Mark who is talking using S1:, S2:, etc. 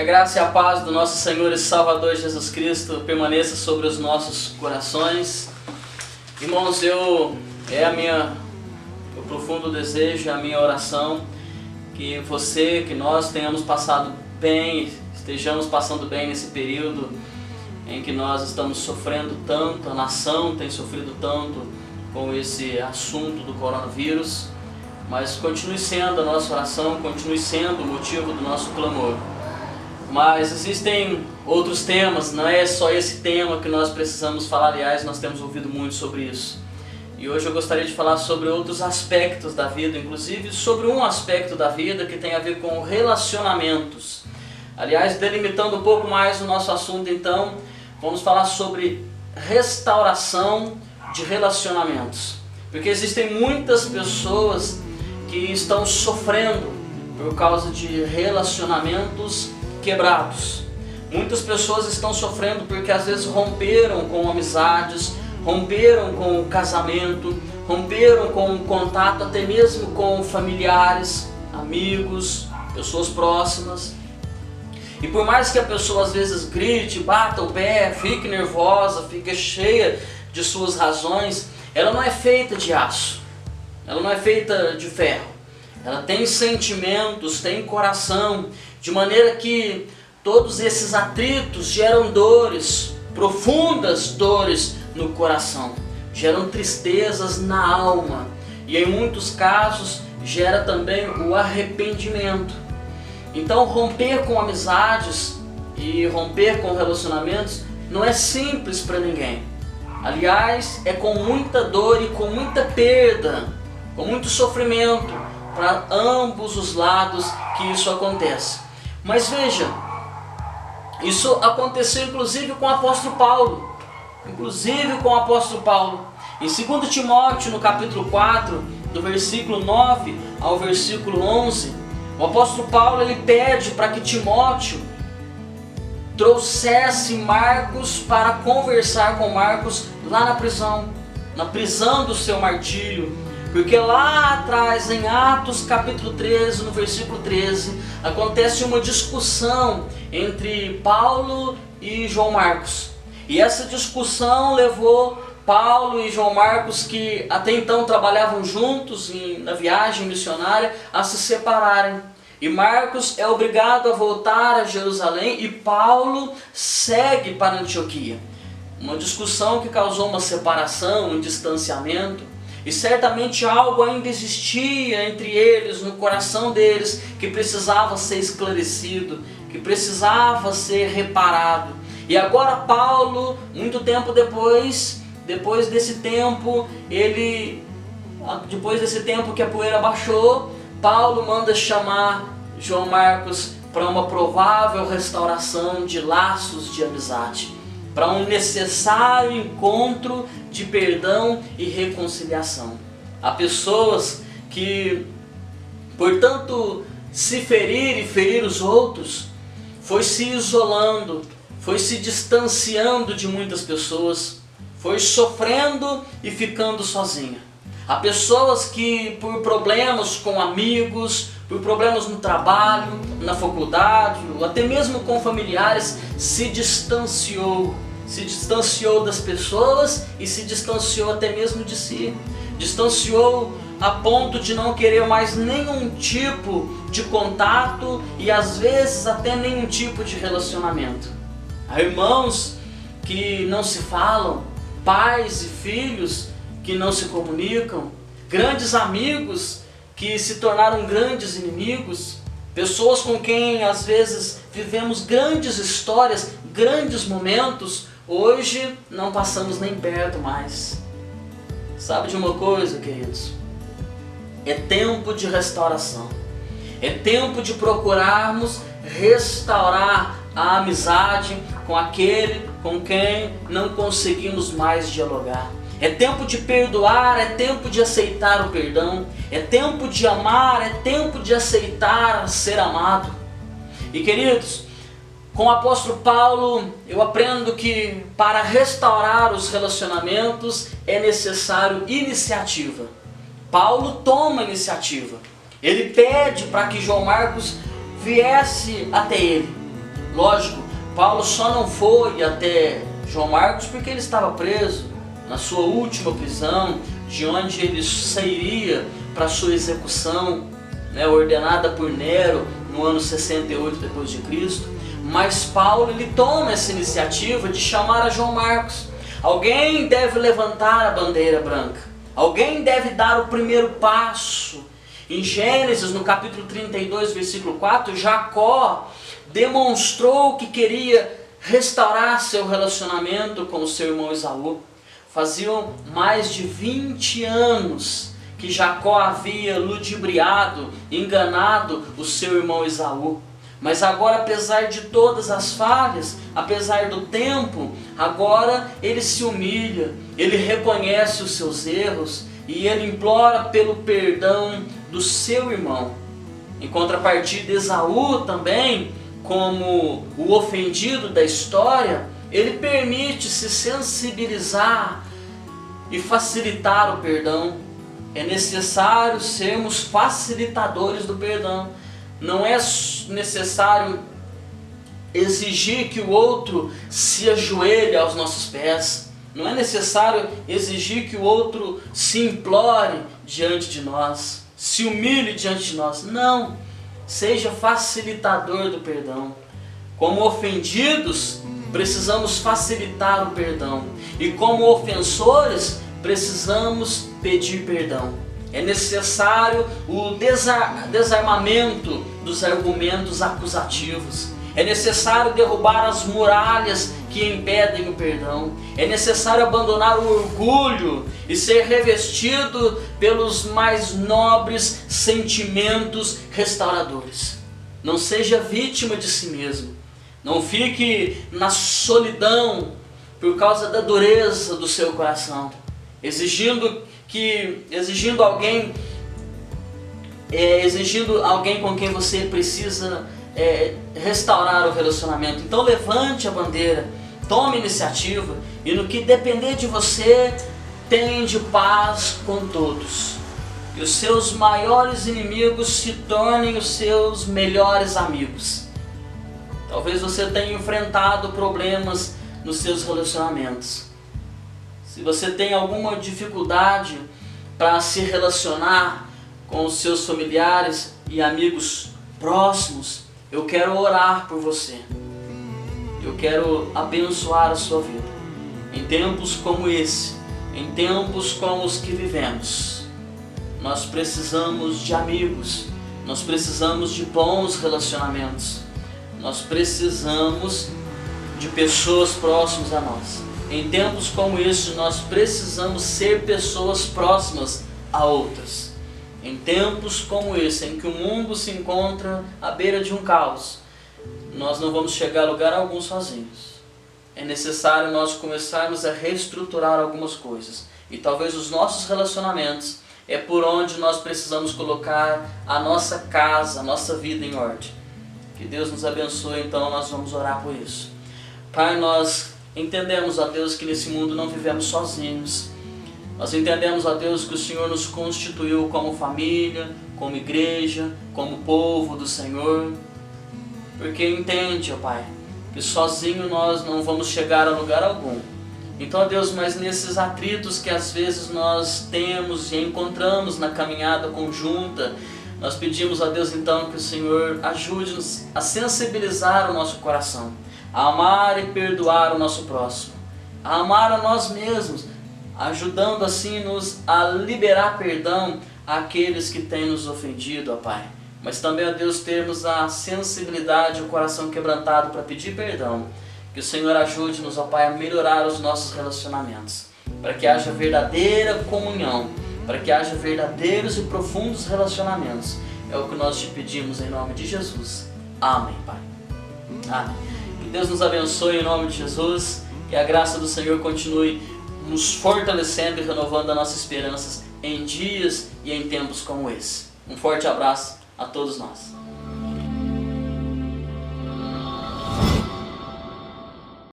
S1: Que a graça e a paz do nosso Senhor e Salvador Jesus Cristo permaneça sobre os nossos corações. Irmãos, o profundo desejo, a minha oração, que nós tenhamos passado bem, estejamos passando bem nesse período em que nós estamos sofrendo tanto, a nação tem sofrido tanto com esse assunto do coronavírus, mas continue sendo a nossa oração, continue sendo o motivo do nosso clamor. Mas existem outros temas, não é só esse tema que nós precisamos falar, aliás, nós temos ouvido muito sobre isso. E hoje eu gostaria de falar sobre outros aspectos da vida, inclusive sobre um aspecto da vida que tem a ver com relacionamentos. Aliás, delimitando um pouco mais o nosso assunto, então, vamos falar sobre restauração de relacionamentos. Porque existem muitas pessoas que estão sofrendo por causa de relacionamentos quebrados. Muitas pessoas estão sofrendo porque às vezes romperam com amizades, romperam com o casamento, romperam com o contato até mesmo com familiares, amigos, pessoas próximas. E por mais que a pessoa às vezes grite, bata o pé, fique nervosa, fique cheia de suas razões, ela não é feita de aço, ela não é feita de ferro. Ela tem sentimentos, tem coração, de maneira que todos esses atritos geram dores, profundas dores no coração, geram tristezas na alma e em muitos casos gera também o arrependimento. Então romper com amizades e romper com relacionamentos não é simples para ninguém. Aliás, é com muita dor e com muita perda, com muito sofrimento para ambos os lados que isso acontece. Mas veja, isso aconteceu inclusive com o apóstolo Paulo. Em 2 Timóteo, no capítulo 4, do versículo 9 ao versículo 11, o apóstolo Paulo ele pede para que Timóteo trouxesse Marcos para conversar com Marcos lá na prisão do seu martírio. Porque lá atrás, em Atos capítulo 13, no versículo 13, acontece uma discussão entre Paulo e João Marcos. E essa discussão levou Paulo e João Marcos, que até então trabalhavam juntos na viagem missionária, a se separarem. E Marcos é obrigado a voltar a Jerusalém e Paulo segue para Antioquia. Uma discussão que causou uma separação, um distanciamento. E certamente algo ainda existia entre eles, no coração deles, que precisava ser esclarecido, que precisava ser reparado. E agora Paulo, muito tempo depois desse tempo que a poeira baixou, Paulo manda chamar João Marcos para uma provável restauração de laços de amizade, para um necessário encontro de perdão e reconciliação. Há pessoas que, portanto, se ferir e ferir os outros, foi se isolando, foi se distanciando de muitas pessoas, foi sofrendo e ficando sozinha. Há pessoas que, por problemas com amigos, por problemas no trabalho, na faculdade, ou até mesmo com familiares, se distanciou das pessoas e se distanciou até mesmo de si. Distanciou a ponto de não querer mais nenhum tipo de contato e às vezes até nenhum tipo de relacionamento. Há irmãos que não se falam, pais e filhos que não se comunicam, grandes amigos que se tornaram grandes inimigos, pessoas com quem às vezes vivemos grandes histórias, grandes momentos, hoje não passamos nem perto mais. Sabe de uma coisa, queridos? É tempo de restauração. É tempo de procurarmos restaurar a amizade com aquele com quem não conseguimos mais dialogar. É tempo de perdoar, é tempo de aceitar o perdão. É tempo de amar, é tempo de aceitar ser amado. E queridos, com o apóstolo Paulo, eu aprendo que para restaurar os relacionamentos é necessário iniciativa. Paulo toma iniciativa. Ele pede para que João Marcos viesse até ele. Lógico, Paulo só não foi até João Marcos porque ele estava preso na sua última prisão, de onde ele sairia para sua execução, ordenada por Nero no ano 68 depois de Cristo. Mas Paulo, ele toma essa iniciativa de chamar a João Marcos. Alguém deve levantar a bandeira branca, alguém deve dar o primeiro passo. Em Gênesis, no capítulo 32, versículo 4, Jacó demonstrou que queria restaurar seu relacionamento com o seu irmão Esaú. Faziam mais de 20 anos que Jacó havia ludibriado, enganado o seu irmão Esaú. Mas agora, apesar de todas as falhas, apesar do tempo, agora ele se humilha, ele reconhece os seus erros e ele implora pelo perdão do seu irmão. Em contrapartida, Esaú também, como o ofendido da história, ele permite se sensibilizar e facilitar o perdão. É necessário sermos facilitadores do perdão. Não é necessário exigir que o outro se ajoelhe aos nossos pés. Não é necessário exigir que o outro se implore diante de nós, se humilhe diante de nós. Não, seja facilitador do perdão. Como ofendidos, precisamos facilitar o perdão. E como ofensores, precisamos pedir perdão. É necessário o desarmamento dos argumentos acusativos. É necessário derrubar as muralhas que impedem o perdão. É necessário abandonar o orgulho e ser revestido pelos mais nobres sentimentos restauradores. Não seja vítima de si mesmo. Não fique na solidão por causa da dureza do seu coração, exigindo alguém com quem você precisa restaurar o relacionamento. Então levante a bandeira, tome iniciativa e no que depender de você, tende paz com todos. E os seus maiores inimigos se tornem os seus melhores amigos. Talvez você tenha enfrentado problemas nos seus relacionamentos. Se você tem alguma dificuldade para se relacionar com os seus familiares e amigos próximos, eu quero orar por você. Eu quero abençoar a sua vida. Em tempos como esse, em tempos como os que vivemos, nós precisamos de amigos, nós precisamos de bons relacionamentos, nós precisamos de pessoas próximas a nós. Em tempos como esse, nós precisamos ser pessoas próximas a outras. Em tempos como esse, em que o mundo se encontra à beira de um caos, nós não vamos chegar a lugar algum sozinhos. É necessário nós começarmos a reestruturar algumas coisas. E talvez os nossos relacionamentos é por onde nós precisamos colocar a nossa casa, a nossa vida em ordem. Que Deus nos abençoe, então nós vamos orar por isso. Pai, nós entendemos, ó Deus, que nesse mundo não vivemos sozinhos. Nós entendemos, ó Deus, que o Senhor nos constituiu como família, como igreja, como povo do Senhor. Porque entende, ó Pai, que sozinho nós não vamos chegar a lugar algum. Então, ó Deus, mas nesses atritos que às vezes nós temos e encontramos na caminhada conjunta, nós pedimos a Deus então que o Senhor ajude-nos a sensibilizar o nosso coração, a amar e perdoar o nosso próximo, a amar a nós mesmos, ajudando assim-nos a liberar perdão àqueles que têm nos ofendido, ó Pai. Mas também, ó Deus, termos a sensibilidade e o coração quebrantado para pedir perdão. Que o Senhor ajude-nos, ó Pai, a melhorar os nossos relacionamentos, para que haja verdadeira comunhão, para que haja verdadeiros e profundos relacionamentos. É o que nós te pedimos em nome de Jesus. Amém, Pai. Amém. Que Deus nos abençoe em nome de Jesus. Que a graça do Senhor continue nos fortalecendo e renovando as nossas esperanças em dias e em tempos como esse. Um forte abraço a todos nós.